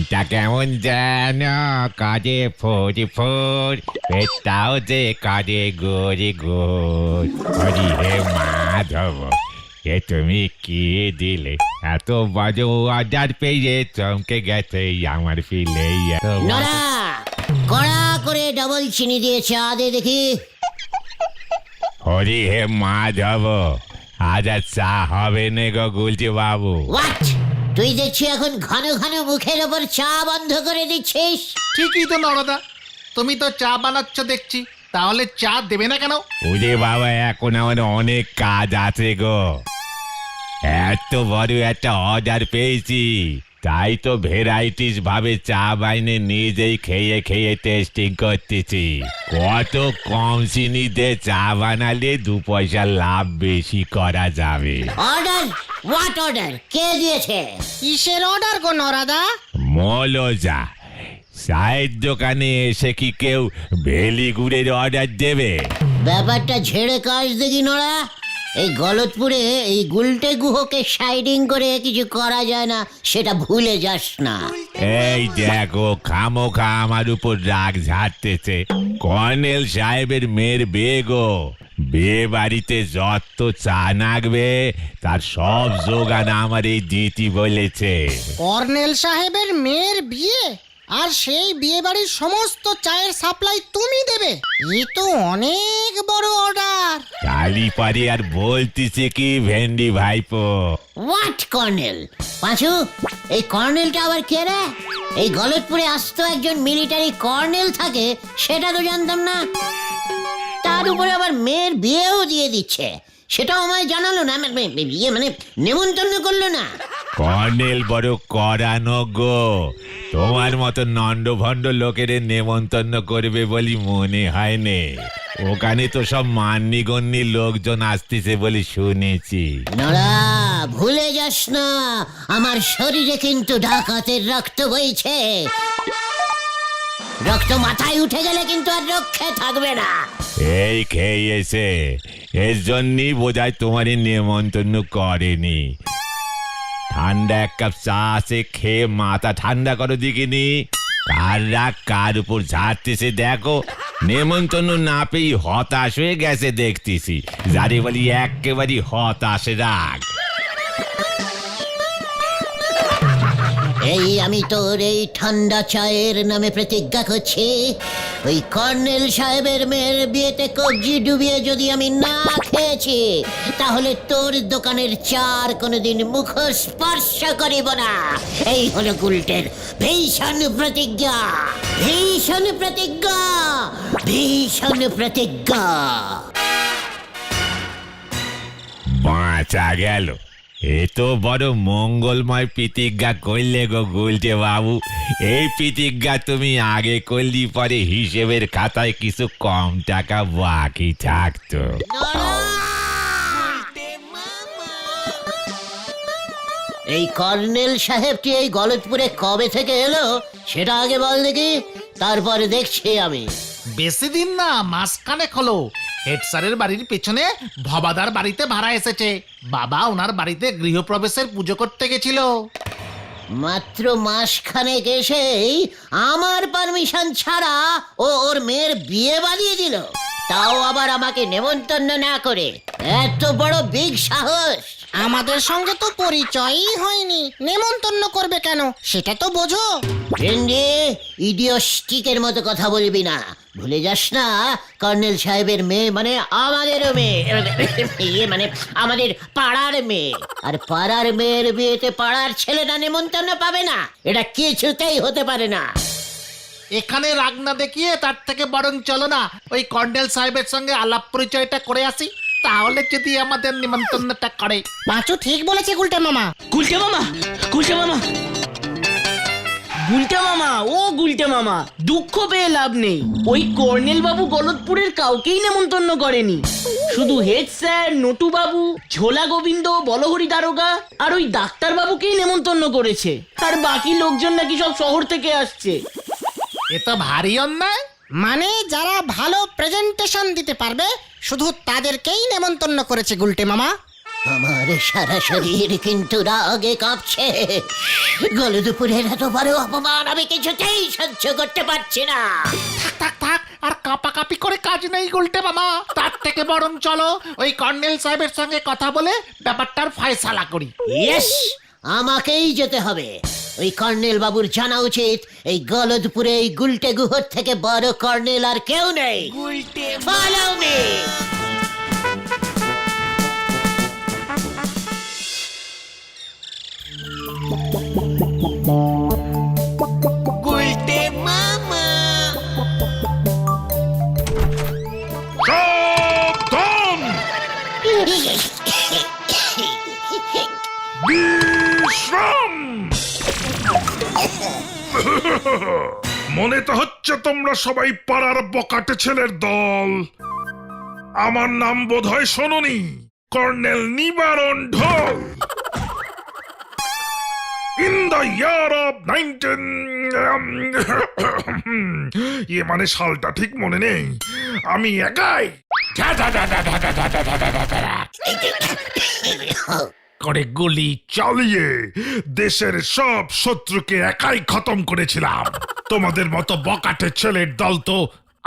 মনটা কেমন যেন কাজে ফোরি ফোর, পেটটাও যে কাজে গোরে গোর। হরি হে মাধব, এ তুমি কি দিলে? এত বাজে অর্ডার পেয়ে চমকে গেছে আমার ফিলে। নড়া কড়া করে ডবল চিনি দিয়ে চা দে দেখি। হরি হে মাধব, আজ আর চা হবে না গো গুলটি বাবু। হোয়াট? তুই দেখছি এখন ঘন ঘন মুখের ওপর চা বন্ধ করে দিচ্ছিস। ঠিকই তো নরদা, তুমি তো চা বানাচ্ছ দেখছি, তাহলে চা দেবে না কেন? ওরে বাবা, এখন আমার অনেক কাজ আছে গো। এত বড় একটা অর্ডার পেয়েছি, তাই তো ভ্যারাইটিস ভাবে চা বাইনে নিজেই খেয়ে খেয়ে টেস্টিং করতেছি। কত কম চিনিতে চা বানালে 2 পয়সা লাভ বেশি করা যাবে। অর্ডার? What order? কে দিয়েছে? কিসের অর্ডার গো নরাদা? মলজা, চায়ের দোকানে এসে কি কেউ ভেলি গুড়ের অর্ডার দেবে? ব্যাপারটা ঝেড়ে কাজ দেখি নড়া। এই গলতপুরে এই গুলটে গুহকে সাইডিং করে কিছু করা যায় না, সেটা ভুলে যাস না। এই দেখো, খামোখা আমার উপর রাগ ঝাড়তেছে। কর্নেল সাহেবের মেয়ের বিয়ে গো, বিয়ে বাড়িতে যত চা নাগবে তার সব যোগান আমার এই দিতি বলেছে। কর্নেল সাহেবের মেয়ের বিয়ে, আর সেই বিয়ে বাড়ির সমস্ত চায়ের সাপ্লাই তুমি দেবে? এ তো অনেক বড় অর্ডার। কালি পারি আর বলতেছে কি ভেন্ডি ভাইপো? What colonel? পাঁচু, এই কর্নেলটা আবার কে রে? এই গলতপুরে আসত একজন মিলিটারি কর্নেল থাকে, সেটা তো জানতাম না। তার উপরে আবার মেয়ের বিয়েও দিয়ে দিচ্ছে, সেটাও আমায় জানালো না, মানে নেমন্তন্ন করলো না। কর্নেল বড় করানো গো, তোমার মতো নন্ডভণ্ড লোকের নেমন্তন্ন করবে বলি মনে হয় নে। ওখানে তো সব মান্যিগণ্যি লোকজন আসতেছে বলে শুনেছি। নড়া, ভুলে যাস না আমার শরীরে কিন্তু ডাকাতের রক্ত বইছে। রক্ত মাথায় উঠে গেলে কিন্তু আর রক্ষে থাকবে না। এই খেয়েছে, এর জন্যই বোধহয় তোমার নেমন্তন্ন করেনি। ঠান্ডা 1 কাপ চা আছে, খেয়ে মাথা ঠান্ডা করো দেখিনি। কার রাগ কার উপর ঝাড়তেছে দেখো। নেমন্তন্ন না পেয়ে হতাশ হয়ে গেছে দেখতেছি, যারে বলি একেবারে হতাশ রাগ। এই আমি তোর এই ঠান্ডা চায়ের নামে প্রতিজ্ঞা করছি, ওই কর্নেল সাহেবের মেয়ের বিয়েতে কবজি ডুবিয়ে যদি আমি না খেয়েছি, তাহলে তোর দোকানের চার কোনোদিন মুখ স্পর্শ করিব না। এই হলো গুলটের ভীষণ প্রতিজ্ঞা, ভীষণ প্রতিজ্ঞা, ভীষণ প্রতিজ্ঞা। বাঁচা গেল। এ তো বড় মঙ্গলময় প্রতিজ্ঞা করলে গো গুলটে বাবু। এই প্রতিজ্ঞা তুমি আগে করলি পরে হিসেবের খাতায় কিছু কম টাকা বাকি থাকতো। এই কর্নেল সাহেবটি এই গলতপুরে কবে থেকে এলো সেটা আগে বল দেখি, তারপরে দেখছি আমি। বেশি দিন না, মাসখানেক হলো। হেড স্যারের বাড়ির পেছনে ভবাদার বাড়িতে ভাড়া এসেছে। বাবা ওনার বাড়িতে গৃহপ্রবেশের পুজো করতে গেছিল। মাত্র মাসখানেক এসেই আমার পারমিশন ছাড়া ও ওর মেয়ের বিয়ে বানিয়ে দিল, তাও আবার আমাকে নেমন্তন্ন না করে। এত বড় বিগ সাহস! আমাদের সঙ্গে তো পরিচয়ই হয়নি, নেমন্তন্ন করবে কেন সেটা তো বোঝো। ভেন্ডি, ইডিওস্টিকের মতো কথা বলবি না। ভুলে যাস না কর্নেল সাহেবের মেয়ে মানে আমাদেরও মেয়ে, ইয়ে মানে আমাদের পাড়ার মেয়ে। আর পাড়ার মেয়ের বিয়েতে পাড়ার ছেলেরা নেমন্তন্ন পাবে না, এটা কিছুতেই হতে পারে না। এখানে রাগ না দেখিয়ে তার থেকে বরং চলো না ওই কর্নেল সাহেবের সঙ্গে আলাপ পরিচয়টা করে আসি, তাহলে যদি আমাদের নিমন্ত্রণটা করে। পাঁচু ঠিক বলেছে গুলটে মামা। গুলটে মামা, গুলটে মামা, গুলটে মামা, ও গুলটে মামা, দুঃখ পেয়ে লাভ নেই। ওই কর্নেল বাবু গলতপুরের কাউকেই নেমন্তন্ন করেনি, শুধু হেড স্যার, নটু বাবু, ঝোলা গোবিন্দ, বলহরি দারোগা আর ওই ডাক্তার বাবুকেই নেমন্তন্ন করেছে। আর বাকি লোকজন নাকি সব শহর থেকে আসছে। এ তো ভারী অন্যায়। মানে যারা ভালো প্রেজেন্টেশন দিতে পারবে শুধু তাদেরকেই নেমন্তন্ন করেছে গুলটে মামা। আমার সারা শরীর কিন্তু রাগে কাঁপছে। গলদপুরের এত বড় অপমান আমি কিছুতেই সহ্য করতে পারছি না। থাক থাক থাক, আর কাঁপাকাঁপি করে কাজ নেই গুলটে মামা। তার থেকে বরং চলো ওই কর্নেল সাহেবের সঙ্গে কথা বলে ব্যাপারটার ফায়সালা করি। ইয়েস, আমাকেই যেতে হবে। ওই কর্নেল বাবুর জানা উচিত এই গলদপুরে এই গুলটে গুহর থেকে বড় কর্নেল আর কেউ নেই। Follow me! সাবধান! বিশ্রাম! মনে তো হচ্ছে তোমরা সবাই পাড়ার বকাটে ছেলের দল। আমার নাম বোধহয় শোনোনি, কর্নেল নিবারণ ঢোল। ইন দ্য ইয়ার অফ 19 মানে সালটা ঠিক মনে নেই, আমি একাই করে গুলি চালিয়ে দেশের সব শত্রুকে একাই খতম করেছিলাম। তোমাদের মতো বকাটে ছেলের দল তো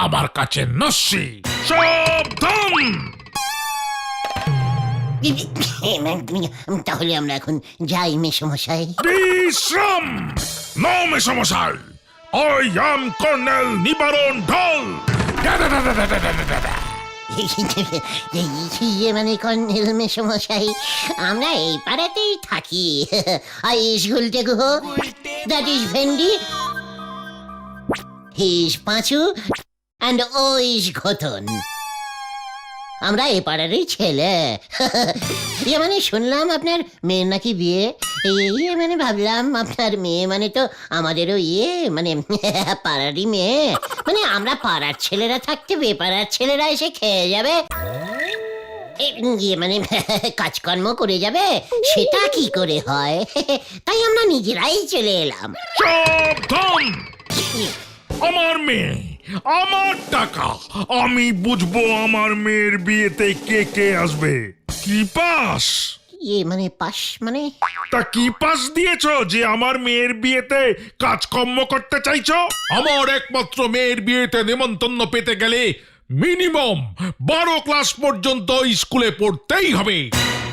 আমার কাছে নস্যি। সাবধান! তাহলে আমরা এখন যাই মেসমশাই। বিশ্রাম! নো মেসমশাই, আই অ্যাম কর্নেল নিবারণ ঢোল। মানে কর্নেল মেসমশাই, আমরা এই পাড়াতেই থাকি। আইস Gulte Guha, that is Bhendi, he is Panchu, and ও ইজ ঘটন। আমরা এ পাড়ারই ছেলে। মানে শুনলাম আপনার মেয়ের নাকি বিয়ে। মানে ভাবলাম আপনার মেয়ে মানে তো আমাদেরও মানে পাড়ারই মেয়ে। মানে আমরা পাড়ার ছেলেরা থাকতে বেপাড়ার ছেলেরা এসে খেয়ে যাবে, মানে কাজকর্ম করে যাবে, সেটা কি করে হয়? তাই আমরা নিজেরাই চলে এলাম। সাবধান! আমার মেয়ে, আমার টাকা, আমি বুঝবো আমার মেয়ের বিয়েতে কে কে আসবে। কি পাস? মানে পাস মানে? তা কি পাস দিয়েছো যে আমার মেয়ের বিয়েতে কাজকর্ম করতে চাইছো? আমার একমাত্র মেয়ের বিয়েতে নেমন্তন্ন পেতে গেলে মিনিমাম 12 ক্লাস পর্যন্ত স্কুলে পড়তেই হবে।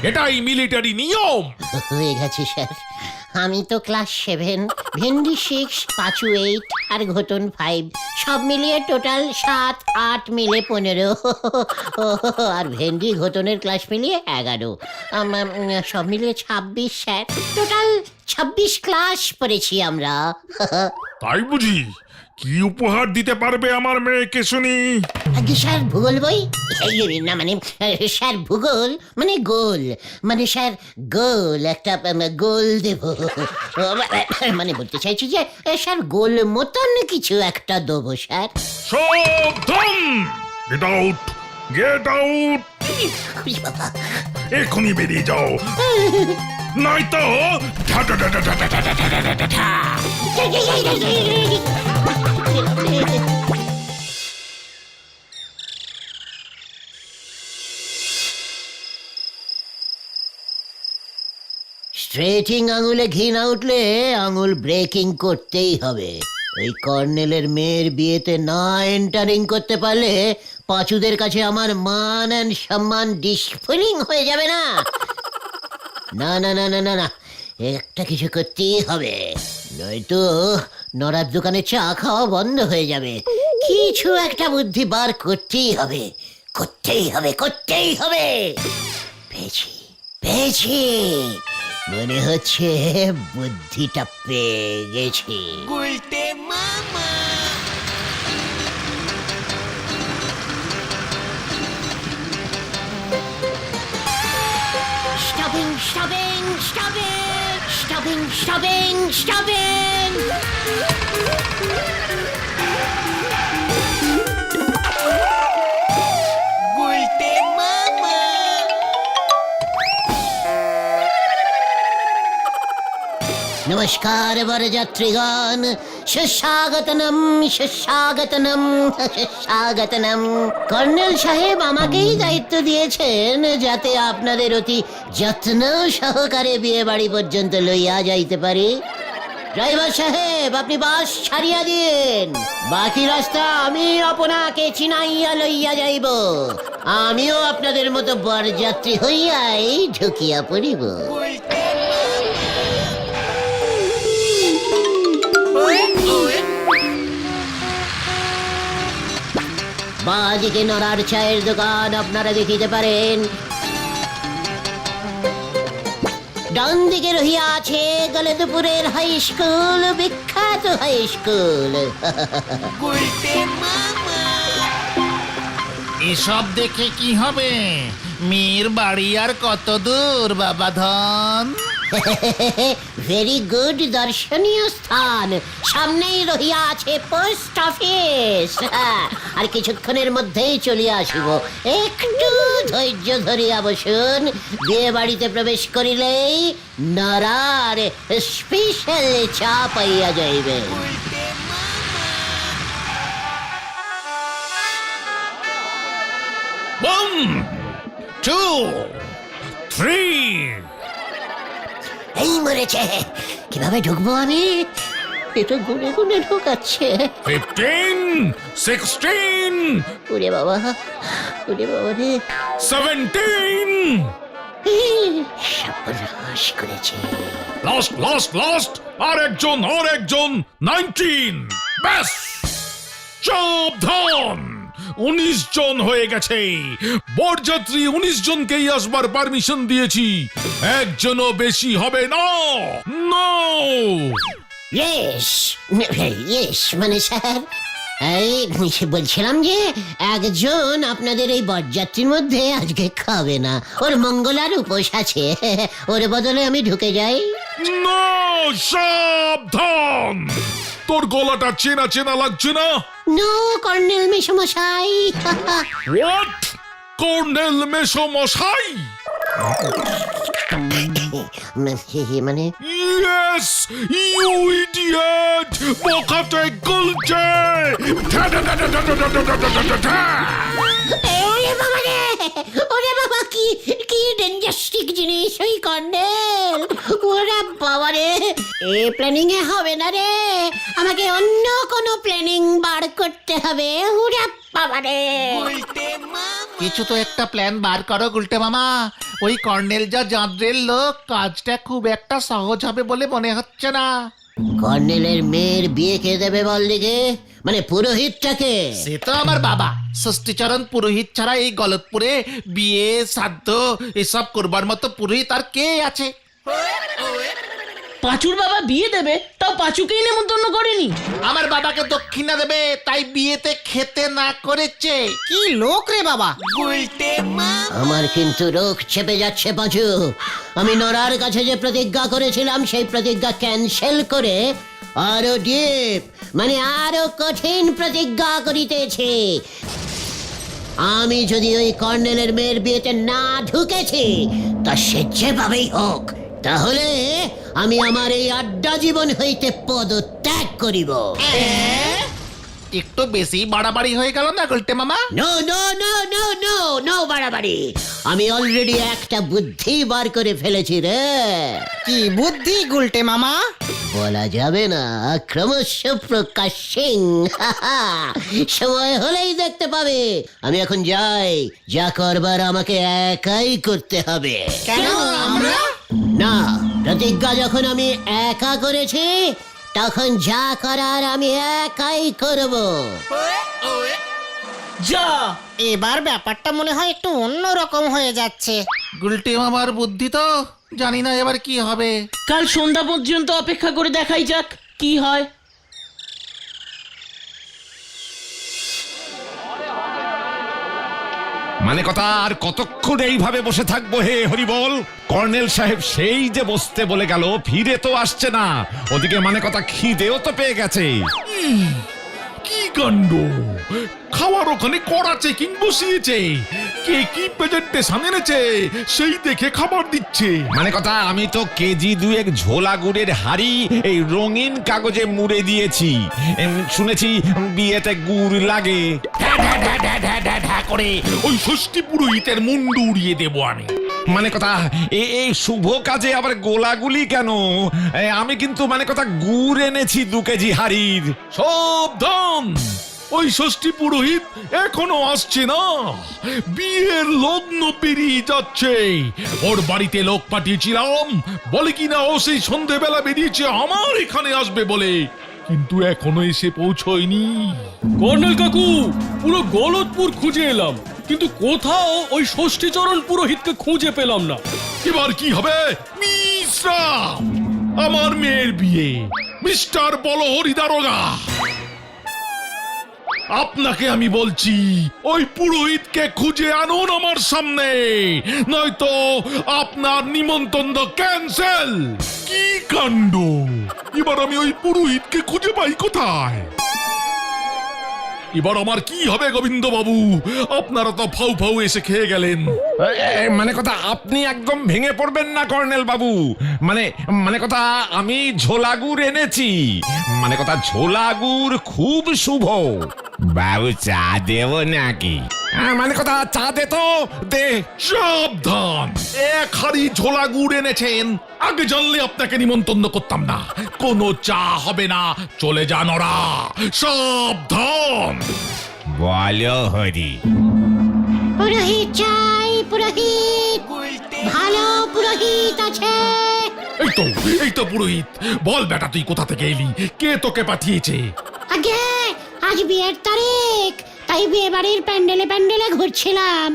এটাই মিলিটারি নিয়ম। হয়ে গেছে স্যার, আমি তো ক্লাস 7, ভেন্ডি 6, পাঁচু 8 আর ঘটন 5, সব মিলিয়ে টোটাল 7, 8 মিলে 15। আর ভেন্ডি ঘটনের ক্লাস মিলিয়ে 11, সব মিলিয়ে 26 স্যার। টোটাল 26 ক্লাস পড়েছি আমরা। তাই বুঝি? কি উপহার দিতে পারবে আমার মেয়েকে শুনি? আগে স্যার ভূগোল বই, না মানে স্যার ভূগোল মানে গোল, মানে স্যার গোল একটা গোল দেব। মানে বলতে চাইছি যে স্যার গোল মতন কিছু একটা দেবো স্যার। সাবধান! Get out! Get out! এখনই বেরিয়ে যাও, নয়তো স্ট্রেচিং আঙুলে ঘি না উঠলে আঙুল ব্রেকিং করতেই হবে। ওই কর্নেলের মেয়ের বিয়েতে না এন্টারিং করতে পারলে পাঁচুদের কাছে আমার মান এন্ড সম্মান ডিসফিলিং হয়ে যাবে না। না না না না না না, একটা কিছু করতেই হবে, নয়তো নড়ার দোকানে চা খাওয়া বন্ধ হয়ে যাবে। কিছু একটা বুদ্ধি বার করতেই হবে, করতেই হবে, করতেই হবে। পেয়েছি পেয়েছি, মনে হচ্ছে বুদ্ধিটা পেয়ে গেছি। Stopping, stopping, stopping, stopping, stopping, stopping. নমস্কার বরযাত্রীগণ, সুস্বাগতনম সুস্বাগতনম সুস্বাগতনম। কর্নেল সাহেব আমাকেই দায়িত্ব দিয়েছেন যাতে আপনাদের অতি যত্ন সহকারে বিয়ে বাড়ি পর্যন্ত লইয়া যাইতে পারি। ড্রাইভার সাহেব, আপনি বাস ছাড়িয়া দিন, বাকি রাস্তা আমি আপনাকে চিনাইয়া লইয়া যাইব। আমিও আপনাদের মতো বরযাত্রী হইয়াই ঢুকিয়া পড়িব। বাদিকে নড়ার চায়ের দোকান আপনারা দেখিতে পারেন, ডান দিকে রহিয়া আছে গলতপুরের হাই স্কুল, বিখ্যাত হাই স্কুল। এসব দেখে কি হবে? মেয়ের বাড়ি আর কত দূর বাবা ধন? ভেরি গুড, দর্শনীয় স্থান। সামনেই রহিয়া আছে পোস্ট অফিস। আর কিছুক্ষণের মধ্যেই চলিয়া আসিব, একটু ধৈর্য ধরিয়া বসুন। বিয়ে বাড়িতে প্রবেশ করিলেই নরার স্পেশাল চা পাইয়া যাইবে। 1, 2, 3. এই মরেছে, কিভাবে ঢুকবো আমি? এটা গুনে গুনে ঢুকাচ্ছে। 15, 16, ওরে বাবা, ওরে বাবা রে, 17. সর্বনাশ করেছে। লাস্ট আর একজন 19. ব্যাস, সাবধান, 19 জন হয়ে গেছে। বরযাত্রী 19 জনকেই আসবার পারমিশন দিয়েছি, একজনও বেশি হবে না। নো। ইয়েস মানে স্যার, এই বলছিলাম যে একজন আপনাদের এই বরযাত্রীর মধ্যে আজকে খাবে না, ওর মঙ্গলার উপোস আছে, ওর বদলে আমি ঢুকে যাই। নো, সাবধান, তোর গলাটা চেনা চেনা লাগছে না? নো কর্নেল মেশমশাই। হোয়াট? কর্নেল মেসমশাই? মানে ইয়েস, ইউ ইডিয়েট, বোকাতে গুলছে। ওরে বাবা রে, ওরে বাবা, কি কি ডেঞ্জাস্টিক জিনিস ওই কর্নেল। ওরে বাবা রে, এ প্ল্যানিং এ হবে না রে, আমাকে অন্য কোনো প্ল্যানিং বার করতে হবে। ওরে বাবা রে, কিছু তো একটা প্ল্যান বার করো গুলটে মামা। ওই কর্নেল যা জাদ্রের লোক, কাজটা খুব একটা সহজ হবে বলে মনে হচ্ছে না। কর্নেলের মেয়ের বিয়ে কে দেবে বল দিকে, মানে পুরোহিতটাকে? সে তো আমার বাবা ষষ্ঠীচরণ পুরোহিত ছাড়া এই গলতপুরে বিয়ে শ্রাদ্ধ এসব করবার মতো পুরোহিত আর কে আছে? পাঁচুর বাবা বিয়ে দেবে, তাও পাঁচুকেই নেমন্তন্ন করেনি। আমার বাবাকে দক্ষিণা দেবে তাই বিয়েতে খেতে না করেছে। কি লোক রে বাবা! আমার কিন্তু রোগ চেপে যাচ্ছে পাঁচু। আমি নরার কাছে যে প্রতিজ্ঞা করেছিলাম সেই প্রতিজ্ঞা ক্যান্সেল করে আরো ডিপ মানে আরো কঠিন প্রতিজ্ঞা করিতেছি। আমি যদি ওই কর্নেলের মেয়ের বিয়েতে না ঢুকেছি, তা সে যেভাবেই হোক, তাহলে আমি আমার এই আড্ডা জীবন হইতে পদত্যাগ করিব। একটু বেশি বাড়াবাড়ি হয়ে গেল না গুলটে মামা? No no no no no no বাড়াবাড়ি। আমি অলরেডি একটা বুদ্ধি বার করে ফেলেছি রে। কি বুদ্ধি গুলটে মামা? বলা যাবে না, ক্রমশ প্রকাশিং। সময় হলেই দেখতে পাবে। আমি এখন যাই, যা করবার আমাকে একাই করতে হবে। কেন আমরা? না, প্রতিজ্ঞা যখন আমি একা করেছি, তখন যা করার আমি একাই করব। যা, এবার ব্যাপারটা মনে হয় একটু অন্যরকম হয়ে যাচ্ছে। গুলটে মামার বুদ্ধি তো জানি না এবার কি হবে। কাল সন্ধ্যা পর্যন্ত অপেক্ষা করে দেখাই যাক কি হয়। মানে কথা, আর কতক্ষণ এইভাবে বসে থাকবো হে হরিবল? কর্নেল সাহেব সেই যে বসতে বলে গেল, ফিরে তো আসছে না। ওদিকে মানে কথা খিদেও তো পেয়ে গেছে। কি কাণ্ড, খাওয়ার ওখানে কড়া চেকিং বসিয়েছে। কে কি প্রেজেন্টেশন এনেছে সেই দেখে খাবার দিচ্ছে। মানে কথা, আমি তো কেজি 2 ঝোলা গুড়ের হাড়ি এই রঙিন কাগজে মুড়ে দিয়েছি। শুনেছি বিয়েতে গুড় লাগে। করে ওই ষষ্ঠী পুরোহিতের মুন্ডু উড়িয়ে দেব আমি। মানে কথা, এই শুভ কাজে আবার গোলাগুলি কেন? আমি কিন্তু মানে কথা গুড় এনেছি 2 কেজি হাড়ির। সাবধান, ওই ষষ্ঠী পুরোহিত এখনো আসছে না, বিয়ের লগ্ন পেরিয়ে যাচ্ছে। ওর বাড়িতে লোক পাঠিয়েছিলাম, বলে কিনা ও সেই সন্ধেবেলা বেরিয়েছে আমার এখানে আসবে বলে, কিন্তু এখনো এসে পৌঁছয়নি। কর্নেল কাকু, পুরো গলতপুর খুঁজে এলাম, কিন্তু কোথাও ওই ষষ্ঠীচরণ পুরোহিতকে খুঁজে পেলাম না। এবার কি হবে? মিশ্রাম, আমার মেয়ের বিয়ে, মিস্টার বলহরি দারোগা, আপনাকে আমি বলছি ওই পুরোহিতকে খুঁজে আনুন আমার সামনে, নয়তো আপনার নিমন্ত্রণ ক্যান্সেল। কি কাণ্ড! এবার আমি ওই পুরোহিতকে খুঁজে পাই কোথায়? এবার আমার কি হবে গোবিন্দ বাবু? আপনারা তো ফাউ ফাউ এসে খেয়ে গেলেন। মানে কথা, আপনি একদম ভেঙে পড়বেন না কর্নেল বাবু। মানে কথা, আমি ঝোলা গুড় এনেছি। মানে কথা, ঝোলা গুড় খুব শুভ। বাবু, চা দেব নাকি? মানে কথা, চা দে তো, দে। সাবধান, 1 হাড়ি ঝোলা গুড় এনেছেন, আগে জানলে আপনাকে নিমন্ত্রণ করতাম না। কোনো চা হবে না, চলে যান ওরা। সাবধান। বলো হরি। পুরোহিত চাই, পুরোহিত, ভালো পুরোহিত আছে? এই তো পুরোহিত। বল বেটা, তুই কোথা থেকে এলি? কে তোকে পাঠিয়েছে? আগে আজ বিয়ের তারিখ, তাই বিয়ে বাড়ির প্যান্ডেলে প্যান্ডেলে ঘুরছিলাম।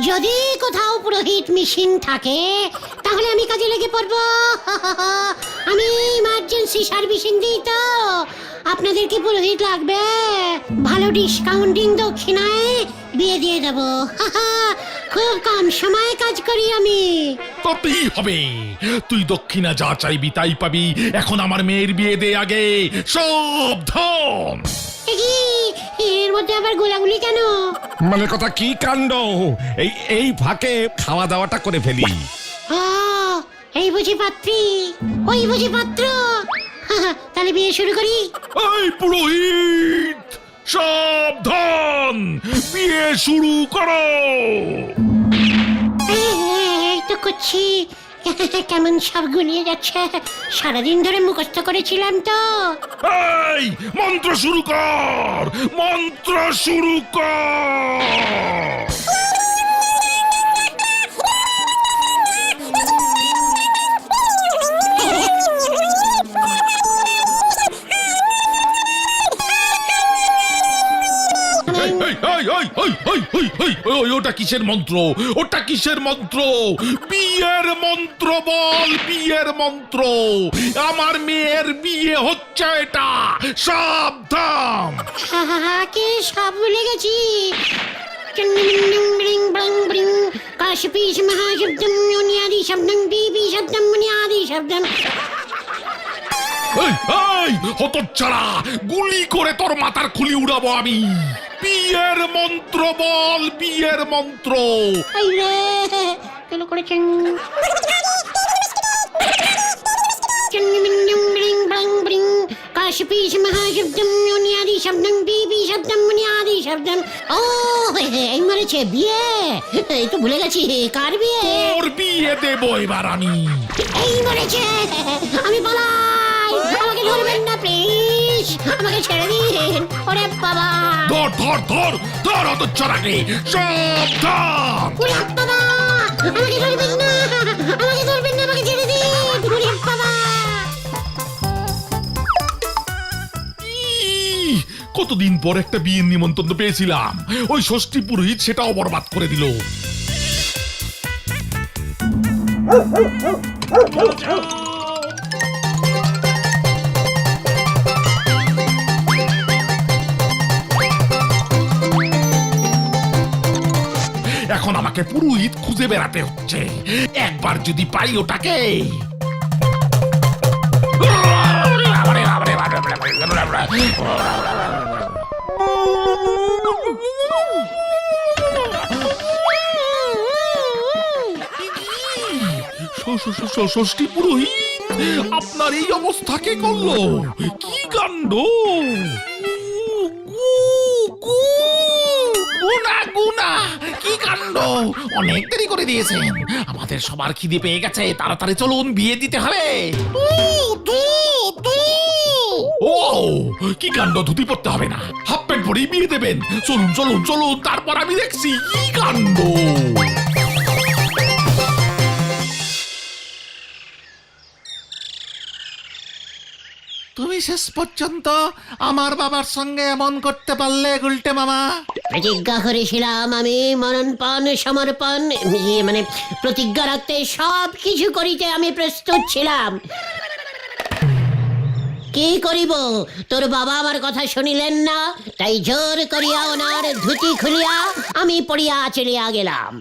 যদি কোথাও পুরোহিত মিসিং থাকে তাহলে আমি কাজে লেগে পড়বো। আমি ইমার্জেন্সি সার্ভিসিং দিই তো। আপনাদের কি পুরোহিত লাগবে? ভালো ডিসকাউন্টিং দক্ষিণায় বিয়ে দিয়ে দেবো। খুব কম সময়ে কাজ করি আমি। তাতেই হবে, তুই দক্ষিণা যা চাইবি তাই পাবি। এখন আমার মেয়ের বিয়ে দে আগে। সাবধান। এর মধ্যে আবার গোলাগুলি কেন? মানে কথা, কি কাণ্ড! এই ফাঁকে খাওয়া দাওয়াটা করে ফেলি। এই বুঝি পাত্রী, ওই বুঝি পাত্র। তাহলে বিয়ে শুরু করি। এই পুরোহিত, সাবধান, বিয়ে শুরু করো। এই তো করছি। কেমন সব গুলিয়ে যাচ্ছে। সারাদিন ধরে মুখস্থ করেছিলাম তো। এই মন্ত্র শুরু কর, মন্ত্র শুরু কর। ওটা কিসের মন্ত্র? ওটা কিসের মন্ত্র? বিয়ের মন্ত্র বল, বিয়ের মন্ত্র। আমার মেয়ের বিয়ে হচ্ছে এটা। সাবধান। কি সব ভুলে গেছি। কাশপিস মহাশব্দম মুনিয়াদি শব্দম বিবি শব্দম মুনিয়াদি শব্দম। এই হতচ্ছাড়া, গুলি করে তোর মাথার খুলি উড়াবো আমি। বিয়ের মন্ত্র বল, বিয়ের মন্ত্র। এই রে, কেন করেছেন? কাশপিস মহাশব্দম মুনিয়াদি শব্দম বিবি শব্দম মুনিয়াদি শব্দম। ও এই মরেছে বিয়ে। এই তো ভুলে গেছি, কার বিয়ে? তোর বিয়ে দেবো এবার আমি। এই মরেছে, আমি পালাই। আমাকে ধরবেন না প্লিজ, আমাকে ছেড়ে দিন। ওরে বাবা, ধর ধর ধর ধর হতচ্ছাড়াকে। সাবধান। ওরে বাবা, আমাকে ধরবেন না, আমাকে ধরবেন না, আমাকে ছেড়ে দিন। ওরে বাবা। কতদিন পর একটা বিয়ের নিমন্ত্রণ পেয়েছিলাম, ওই ষষ্ঠী পুরোহিত সেটাও বরবাদ করে দিল। এখন আমাকে পুরোহিত খুঁজে বেড়াতে হচ্ছে। একবার যদি পাই ওটাকে। ষষ্ঠী পুরোহিত, আপনার এই অবস্থা কে করলো? কি কাণ্ড! গুনা গুনা, কি কাণ্ড! অনেক দেরি করে দিয়েছেন, আমাদের সবার খিদে পেয়ে গেছে, তাড়াতাড়ি চলুন, বিয়ে দিতে হবে। ও কি কাণ্ড! ধুতি পড়তে হবে না, হাফ প্যান্ট পরেই বিয়ে দেবেন। চলুন চলুন চলুন, তারপর আমি দেখছি কি কাণ্ড। তুমি শেষ পর্যন্ত আমার বাবার সঙ্গে এমন করতে পারলে গুলটে মামা? প্রতিজ্ঞা করেছিলাম আমি মরণপণ সমর্পণ, মানে প্রতিজ্ঞা রাখতে সব কিছু করিতে আমি প্রস্তুত ছিলাম। কি করিব, তোর বাবা আমার কথা শুনিলেন না, তাই জোর করিয়া ওনার ধুতি খুলিয়া আমি পড়িয়া চলিয়া গেলাম।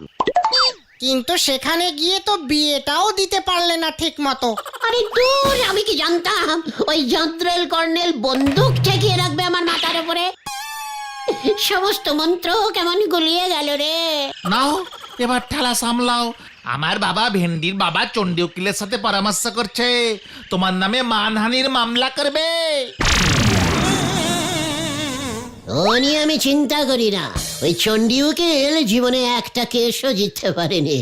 কিন্তু সেখানে গিয়ে তো বিয়েটাও দিতে পারলে না ঠিক মতো। আরে দূর, আমি কি জানতাম ওই জন্ত্রেল কর্নেল বন্দুক ঠেকিয়ে রাখবে আমার মাথার উপরে? সমস্ত মন্ত্র কেমন গুলিয়ে গেল রে। নাও এবার ঠেলা সামলাও। আমার বাবা ভেন্ডির বাবা চণ্ডী উকিলের সাথে পরামর্শ করছে, তোমার নামে মানহানির মামলা করবে। ও নিয়ে আমি চিন্তা করি না, ওই চণ্ডী উকিল জীবনে একটা কেসও জিততে পারেনি,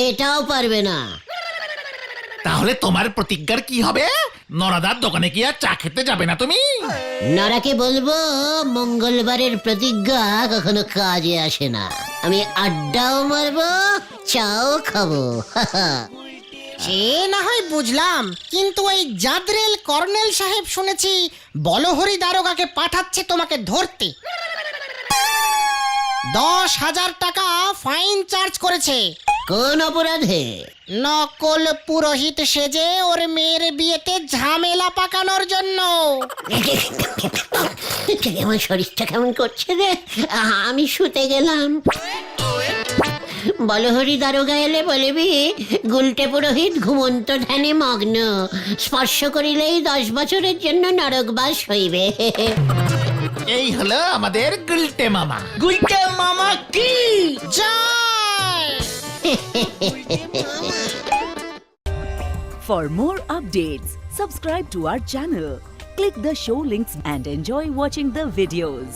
এটাও পারবে না। তাহলে তোমার প্রতিজ্ঞার কি হবে? নরাদার দোকানে কি আর চা খেতে যাবে না তুমি? নরাকে বলবো মঙ্গলবারের প্রতিজ্ঞা কখনো কাজে আসে না, আমি আড্ডাও মারবো, চাও খাবো। সে না হয় বুঝলাম, কিন্তু ওই জাদরেল কর্নেল সাহেব শুনেছি বলহরি দারোগাকে পাঠাচ্ছে তোমাকে ধরতে। 10,000 টাকা ফাইন চার্জ করেছে। কোন অপরাধে? নকল পুরোহিত সেজে ওর মেয়ের বিয়েতে ঝামেলা পাকানোর জন্য। আমার শরীরটা কেমন করছে রে, আমি শুতে গেলাম। বলহরি দারোগা এলে বলবি গুলটে পুরোহিত ঘুমন্ত ধ্যানে মগ্ন, স্পর্শ করিলেই 10 বছরের জন্য নরকবাস হইবে। এই হলো আমাদের গুলটে মামা। গুলটে মামা কি জয়! For more updates, subscribe to our channel, click the show links and enjoy watching the videos.